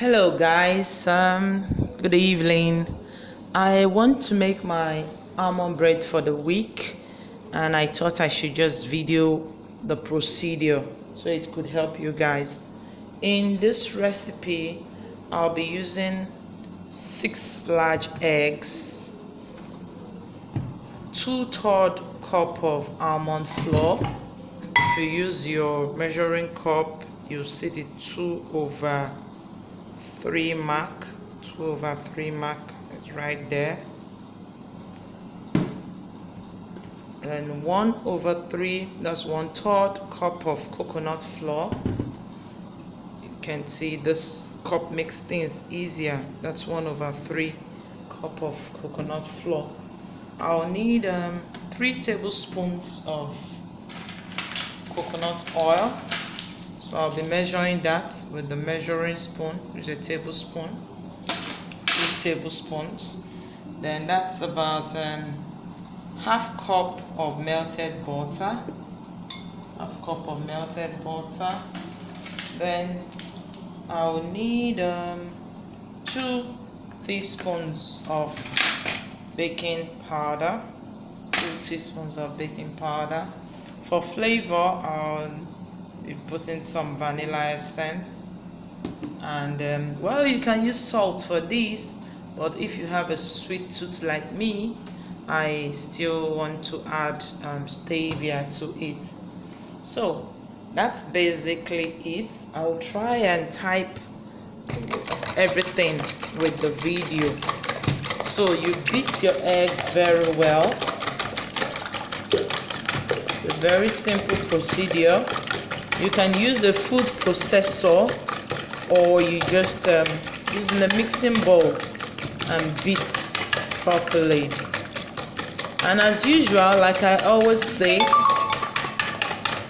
Hello guys, good evening. I want to make my almond bread for the week, and I thought I should just video the procedure so it could help you guys. In this recipe, I'll be using 6 large eggs, 2/3 cup of almond flour. If you use your measuring cup, you'll see the 2/3 mark. 2/3 mark is right there. And 1/3, that's 1/3 cup of coconut flour. You can see this cup makes things easier. That's 1/3 cup of coconut flour. I'll need 3 tablespoons of coconut oil. So I'll be measuring that with the measuring spoon, which is a tablespoon, 2 tablespoons. Then that's about half cup of melted butter. Half cup of melted butter. Then I'll need 2 teaspoons of baking powder. 2 teaspoons of baking powder. For flavor, I'll be putting some vanilla essence, and well, you can use salt for this, but if you have a sweet tooth like me, I still want to add stevia to it. So that's basically it. I'll try and type everything with the video. So you beat your eggs very well. It's a very simple procedure. You can use a food processor, or you just using a mixing bowl and beat properly. And as usual, like I always say,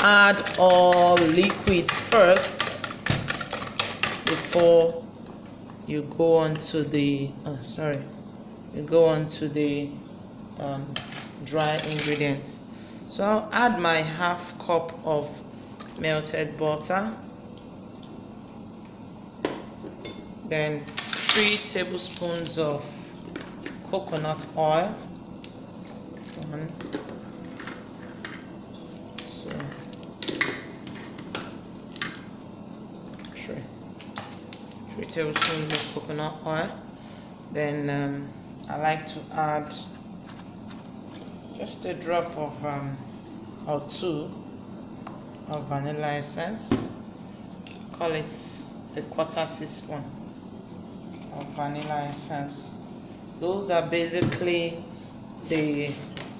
add all liquids first before you go on to the dry ingredients. So I'll add my half cup of melted butter, then 3 tablespoons of coconut oil, 3 tablespoons of coconut oil. Then I like to add just a drop of or 2 of vanilla essence. Call it a 1/4 teaspoon of vanilla essence. Those are basically the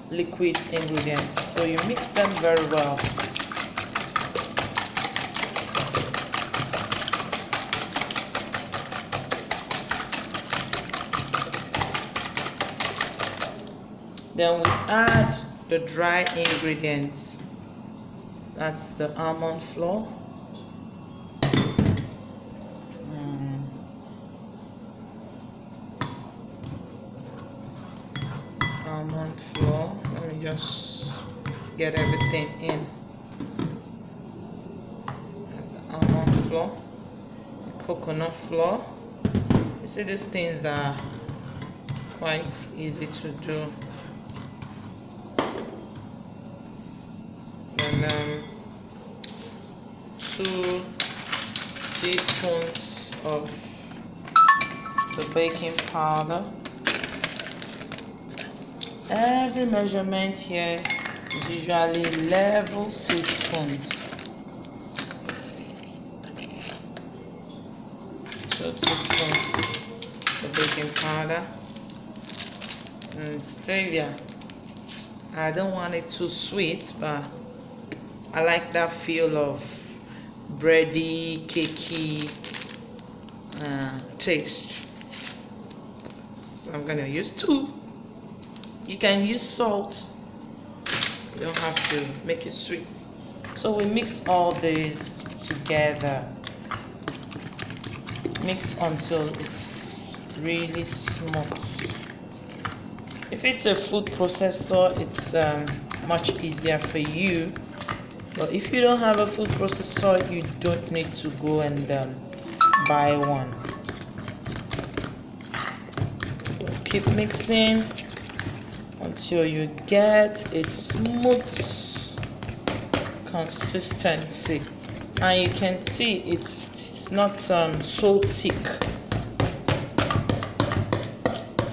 liquid ingredients, so you mix them very well. Then we add the dry ingredients. That's the almond flour. Almond flour. Let me just get everything in. That's the almond flour. The coconut flour. You see, these things are quite easy to do. And 2 teaspoons of the baking powder. Every measurement here is usually level teaspoons. 2 teaspoons of baking powder. And stevia. I don't want it too sweet, but I like that feel of bready, cakey taste. So I'm gonna use 2. You can use salt. You don't have to make it sweet. So we mix all this together. Mix until it's really smooth. If it's a food processor, it's much easier for you. But if you don't have a food processor, you don't need to go and buy one. keep mixing until you get a smooth consistency, and you can see it's not so thick,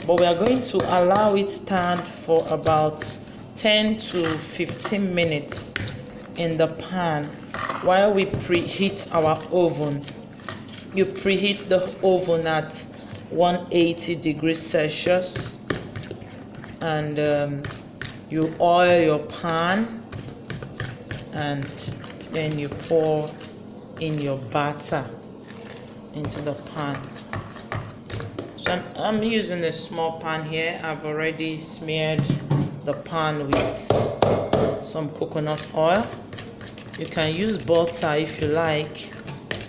but we are going to allow it stand for about 10 to 15 minutes in the pan while we preheat our oven. You preheat the oven at 180 degrees Celsius, and you oil your pan, and then you pour in your batter into the pan. So I'm using a small pan here. I've already smeared the pan with some coconut oil. You can use butter if you like,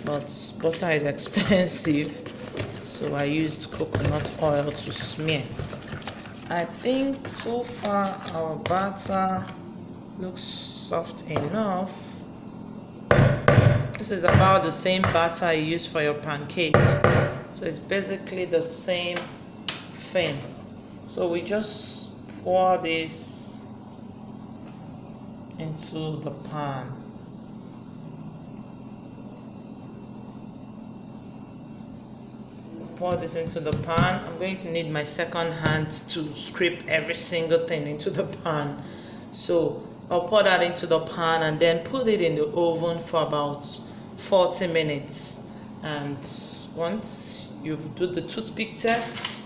but butter is expensive, so I used coconut oil to smear. I think so far our batter looks soft enough. This is about the same batter you use for your pancake, so it's basically the same thing. So we just pour this into the pan. Pour this into the pan. I'm going to need my second hand to scrape every single thing into the pan. So I'll pour that into the pan and then put it in the oven for about 40 minutes. And once you do the toothpick test,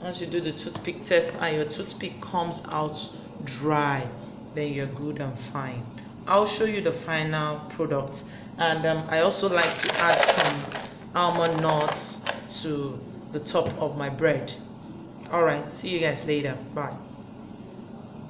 and your toothpick comes out dry, then you're good and fine. I'll show you the final product. And I also like to add some almond nuts to the top of my bread. All right, see you guys later. Bye.